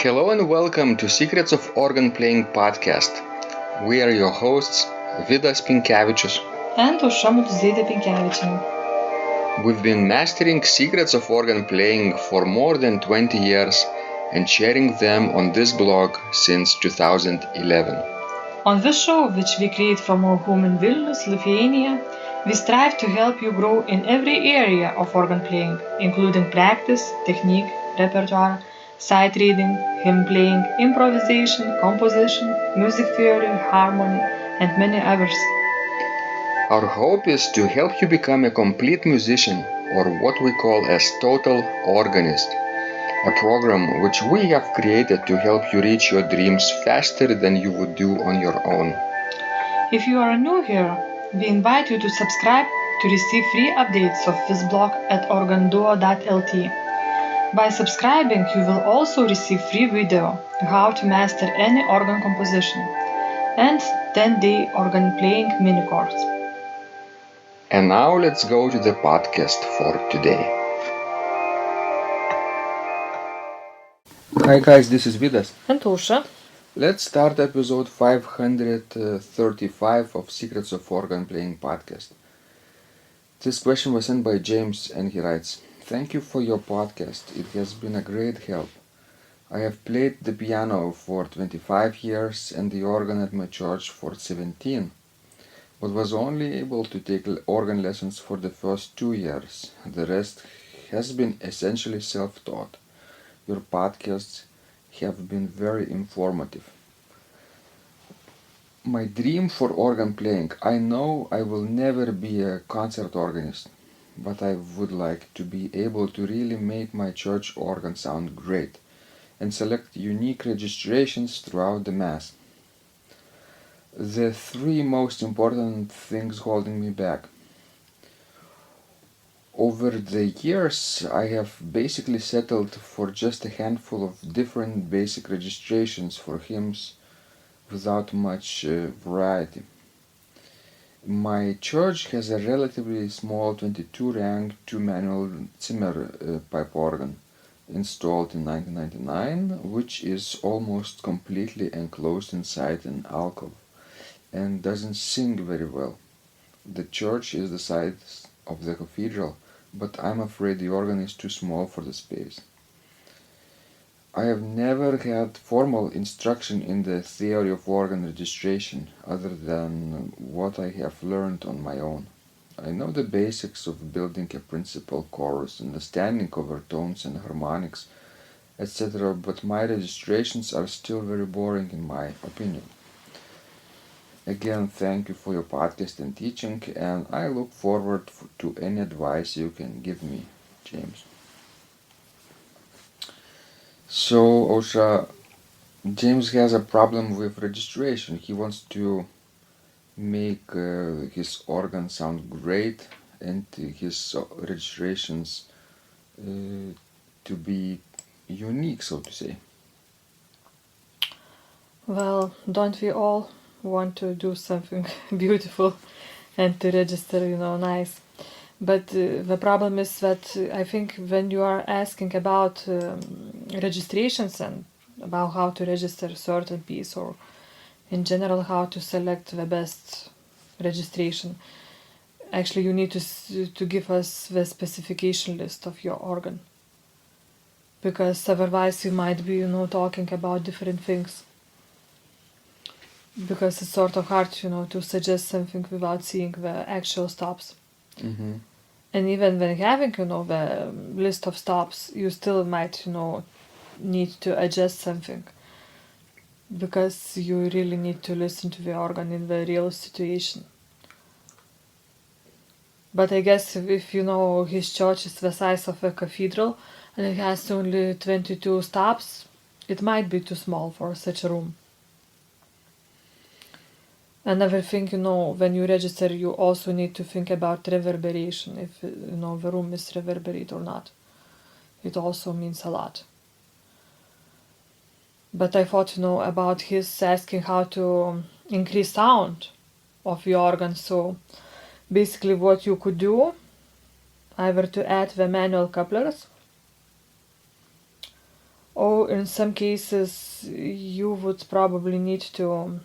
Hello and welcome to Secrets of Organ Playing podcast. We are your hosts, Vidas Pinkevičius and Aušra Pinkevičienė. We've been mastering secrets of organ playing for more than 20 years and sharing them on this blog since 2011. On this show, which we create from our home in Vilnius, Lithuania, we strive to help you grow in every area of organ playing, including practice, technique, repertoire, sight reading, hymn playing, improvisation, composition, music theory, harmony, and many others. Our hope is to help you become a complete musician, or what we call as total organist, a program which we have created to help you reach your dreams faster than you would do on your own. If you are new here, we invite you to subscribe to receive free updates of this blog at organduo.lt. By subscribing, you will also receive free video how to master any organ composition and 10-day organ playing mini course. And now let's go to the podcast for today. Hi guys, this is Vidas. And Aušra. Let's start episode 535 of Secrets of Organ Playing podcast. This question was sent by James and he writes, "Thank you for your podcast. It has been a great help. I have played the piano for 25 years and the organ at my church for 17, but was only able to take organ lessons for the first 2 years. The rest has been essentially self-taught. Your podcasts have been very informative. My dream for organ playing. I know I will never be a concert organist, but I would like to be able to really make my church organ sound great and select unique registrations throughout the Mass. The 3 most important things holding me back. Over the years, I have basically settled for just a handful of different basic registrations for hymns without much variety. My church has a relatively small 22-rank 2-manual Zimmer pipe organ installed in 1999, which is almost completely enclosed inside an alcove and doesn't sing very well. The church is the size of the cathedral, but I'm afraid the organ is too small for the space. I have never had formal instruction in the theory of organ registration other than what I have learned on my own. I know the basics of building a principal chorus, understanding overtones and harmonics, etc., but my registrations are still very boring in my opinion. Again, thank you for your podcast and teaching, and I look forward to any advice you can give me, James." So, Aušra, James has a problem with registration. He wants to make his organ sound great and his registrations to be unique, so to say. Well, don't we all want to do something beautiful and to register, nice? But the problem is that I think when you are asking about registrations and about how to register a certain piece or in general how to select the best registration, actually you need to give us the specification list of your organ. Because otherwise you might be, talking about different things. Because it's sort of hard, to suggest something without seeing the actual stops. Mm-hmm. And even when having, the list of stops, you still might, need to adjust something. Because you really need to listen to the organ in the real situation. But I guess if his church is the size of a cathedral and it has only 22 stops, it might be too small for such a room. Another thing, when you register, you also need to think about reverberation, if, the room is reverberate or not. It also means a lot. But I thought, about his asking how to increase sound of your organ. So basically what you could do, either to add the manual couplers Or in some cases, you would probably need to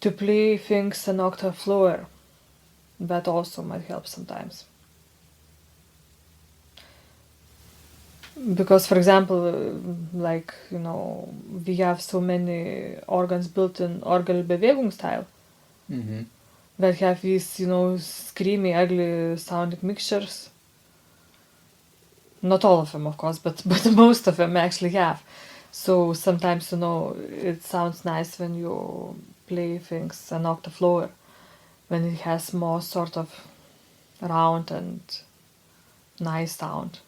play things an octave lower. That also might help sometimes. Because, for example, like, we have so many organs built in Orgelbewegung style Mm-hmm. that have these, screamy, ugly sounding mixtures. Not all of them, of course, but most of them actually have. So sometimes, it sounds nice when you play things an octave lower, when it has more sort of round and nice sound.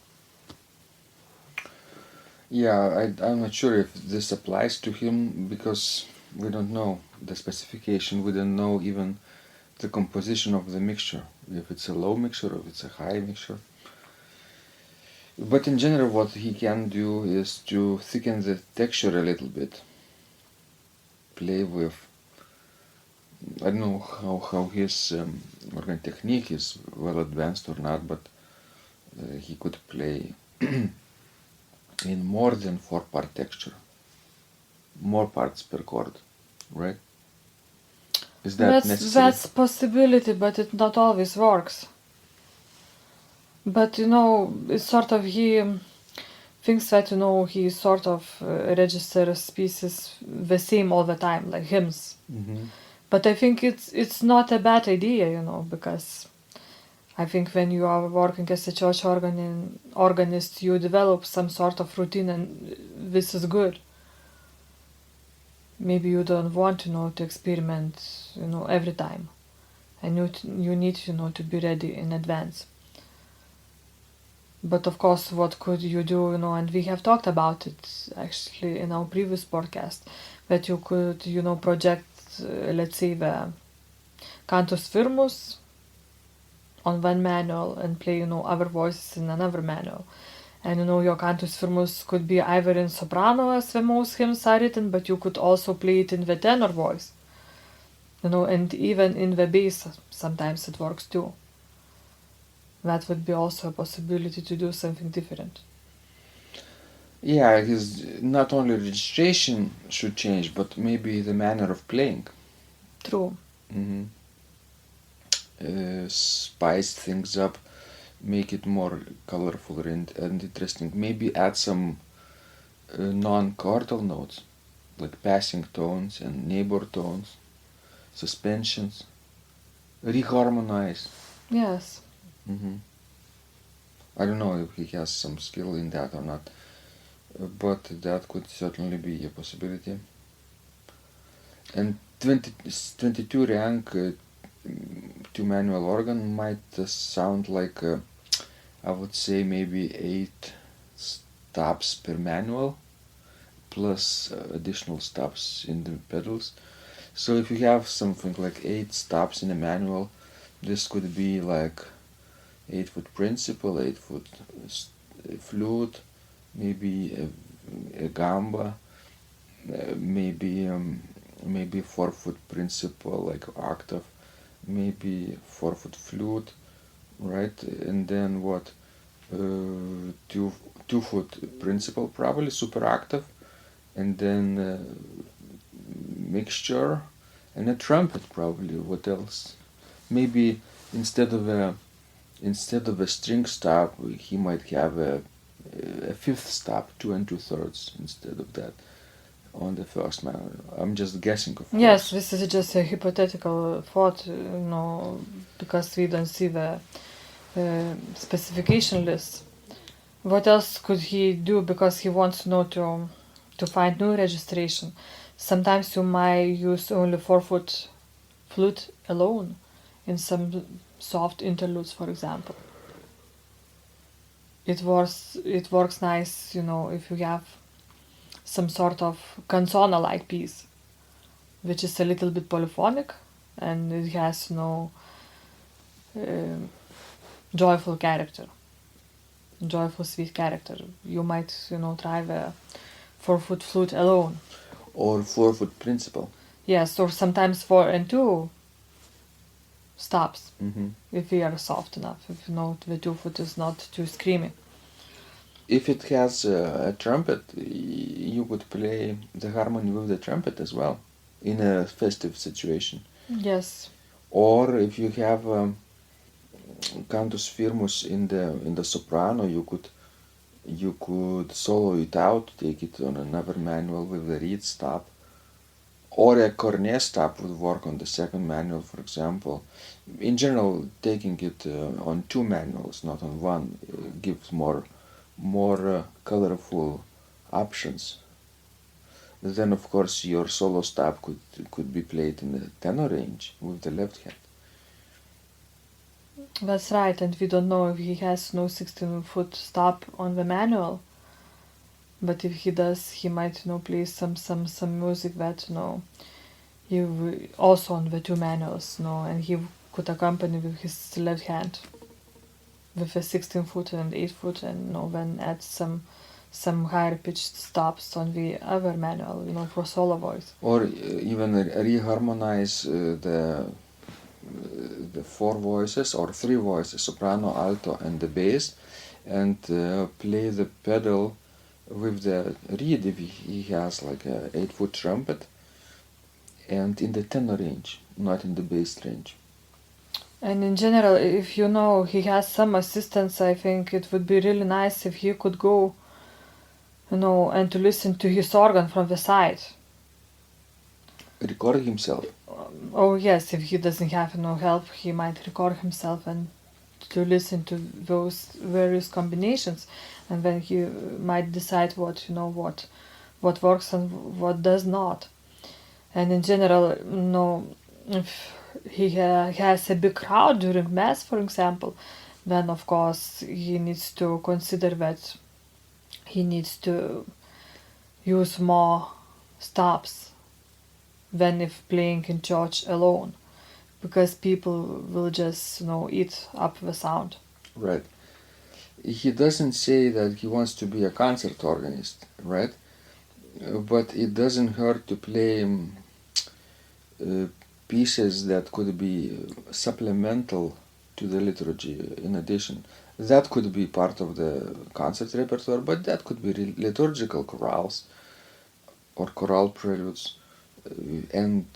Yeah, I'm not sure if this applies to him because we don't know the specification. We don't know even the composition of the mixture, if it's a low mixture or if it's a high mixture. But in general, what he can do is to thicken the texture a little bit. Play with, I don't know how his organ technique is well advanced or not, but he could play in more than 4-part texture, more parts per chord, right? Is that necessary? That's possibility, but it not always works. But it's sort of he thinks that he sort of registers pieces the same all the time, like hymns. Mm-hmm. But I think it's not a bad idea, because I think when you are working as a church organist, you develop some sort of routine, and this is good. Maybe you don't want to experiment, every time, and you need to be ready in advance. But of course, what could you do, and we have talked about it actually in our previous podcast, that you could, project, let's say, the cantus firmus on one manual and play, other voices in another manual. And, your cantus firmus could be either in soprano, as the most hymns are written, but you could also play it in the tenor voice. And even in the bass, sometimes it works too. That would be also a possibility to do something different. Yeah, his not only registration should change, but maybe the manner of playing. True. Mm-hmm. Spice things up, make it more colorful and interesting. Maybe add some non-chordal notes, like passing tones and neighbor tones, suspensions. Reharmonize. Yes. Mm-hmm. I don't know if he has some skill in that or not, but that could certainly be a possibility. And 22 rank two-manual organ might sound like, I would say, maybe 8 stops per manual, plus additional stops in the pedals. So if you have something like 8 stops in a manual, this could be like 8-foot principal, 8-foot flute, maybe a gamba, maybe 4-foot principal, like octave, maybe 4-foot flute, right? And then what? 2-foot principal, probably super octave, and then mixture, and a trumpet, probably. What else? Maybe instead of a string stop, he might have a 5th stop, 2 2/3 instead of that on the first manual. I'm just guessing, of course. Yes, this is just a hypothetical thought, because we don't see the specification list. What else could he do? Because he wants to find new registration. Sometimes you might use only 4-foot flute alone in some soft interludes, for example. It works nice, if you have some sort of canzona-like piece, which is a little bit polyphonic, and it has joyful character, joyful sweet character. You might try the 4-foot flute alone. Or 4-foot principal. Yes, or sometimes 4 and 2 stops, Mm-hmm. if we are soft enough, if the 2-foot is not too screamy. if it has a trumpet, you could play the harmony with the trumpet as well in a festive situation. Yes. Or if you have cantus firmus in the soprano, you could solo it out, take it on another manual with the reed stop. Or a cornet stop would work on the second manual, for example. In general, taking it on two manuals, not on one, gives more colorful options. Then, of course, your solo stop could be played in the tenor range with the left hand. That's right, and we don't know if he has no 16-foot stop on the manual. But if he does, he might play some music that he also on the two manuals, and he could accompany with his left hand with a 16-foot and 8-foot, and then add some higher pitched stops on the other manual, for solo voice. Or even reharmonize the four voices or three voices, soprano, alto, and the bass, and play the pedal with the reed if he has like a 8-foot trumpet, and in the tenor range, not in the bass range. And in general, if he has some assistance, I think it would be really nice if he could go, and to listen to his organ from the side. Record himself. Oh yes, if he doesn't have help, he might record himself and to listen to those various combinations, and then he might decide what works and what does not. And in general, if he has a big crowd during mass, for example, then of course he needs to consider that he needs to use more stops than if playing in church alone, because people will just eat up the sound. Right. He doesn't say that he wants to be a concert organist, right? But it doesn't hurt to play pieces that could be supplemental to the liturgy in addition. That could be part of the concert repertoire, but that could be liturgical chorales or choral preludes. And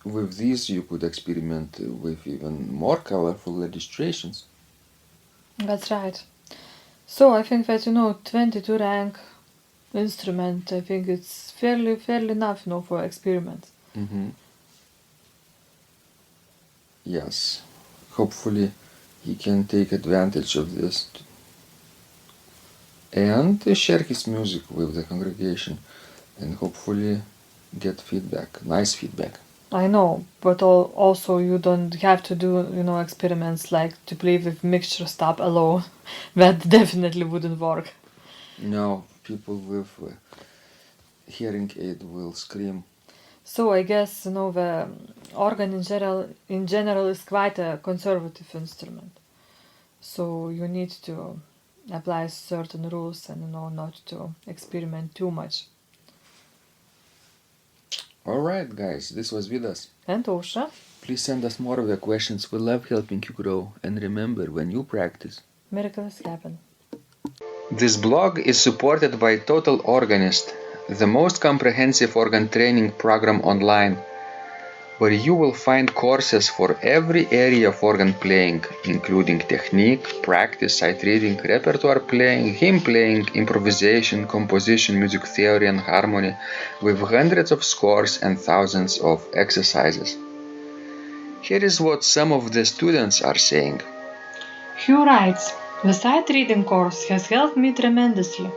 with these you could experiment with even more colorful illustrations. That's right. So I think that 22 rank instrument, I think it's fairly enough for experiments. Mm-hmm. Yes, hopefully he can take advantage of this and share his music with the congregation and hopefully get feedback, nice feedback. I know, but also you don't have to do experiments like to play with mixture stop alone. That definitely wouldn't work. No, people with hearing aid will scream. So I guess the organ in general is quite a conservative instrument. So you need to apply certain rules and not to experiment too much. Alright guys, this was Vidas. And Ausra. Please send us more of your questions. We love helping you grow. And remember, when you practice, miracles happen. This blog is supported by Total Organist, the most comprehensive organ training program online, where you will find courses for every area of organ playing, including technique, practice, sight reading, repertoire playing, hymn playing, improvisation, composition, music theory and harmony, with hundreds of scores and thousands of exercises. Here is what some of the students are saying. Hugh writes, "The sight reading course has helped me tremendously.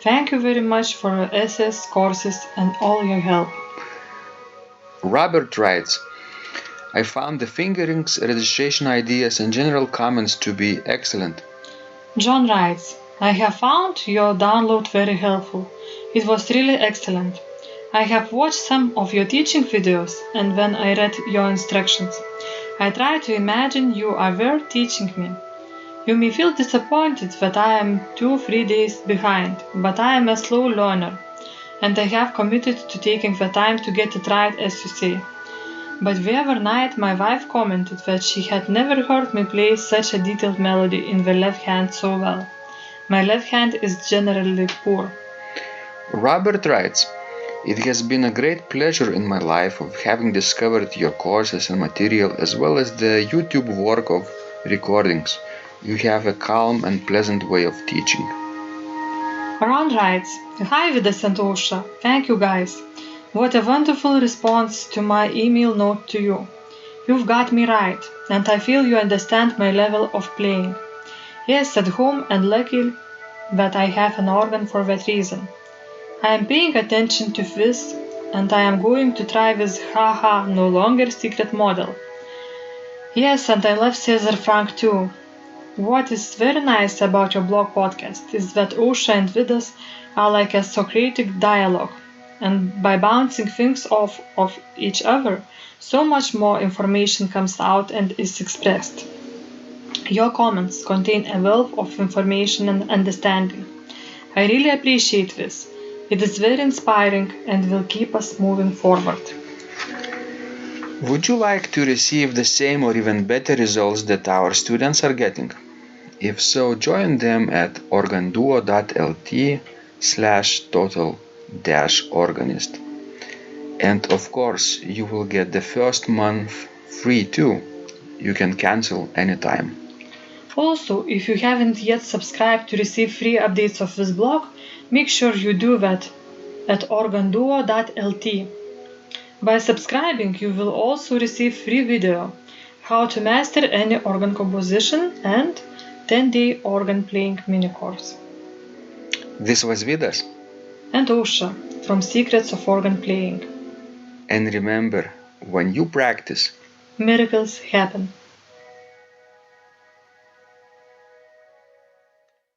Thank you very much for your SS courses and all your help." Robert writes, "I found the fingerings, registration ideas and general comments to be excellent." John writes, "I have found your download very helpful. It was really excellent. I have watched some of your teaching videos and when I read your instructions, I tried to imagine you are there teaching me. You may feel disappointed that I am 2-3 days behind, but I am a slow learner, and I have committed to taking the time to get it right as you say. But the other night my wife commented that she had never heard me play such a detailed melody in the left hand so well. My left hand is generally poor. Robert writes, "It has been a great pleasure in my life of having discovered your courses and material as well as the YouTube work of recordings. You have a calm and pleasant way of teaching." Ron writes, "Hi Vidas and Ausra, thank you guys. What a wonderful response to my email note to you. You've got me right, and I feel you understand my level of playing. Yes, at home and lucky that I have an organ for that reason. I am paying attention to this, and I am going to try this haha no longer secret model. Yes, and I love Cesar Frank too. What is very nice about your blog podcast is that Ausra and Vidas are like a Socratic dialogue, and by bouncing things off of each other, so much more information comes out and is expressed. Your comments contain a wealth of information and understanding. I really appreciate this. It is very inspiring and will keep us moving forward." Would you like to receive the same or even better results that our students are getting? If so, join them at organduo.lt/total-organist. And of course, you will get the first month free too. You can cancel anytime. Also, if you haven't yet subscribed to receive free updates of this blog, make sure you do that at organduo.lt. By subscribing, you will also receive free video, how to master any organ composition, and 10-day organ playing mini course. This was Vidas. And Ausra from Secrets of Organ Playing. And remember, when you practice, Miracles happen.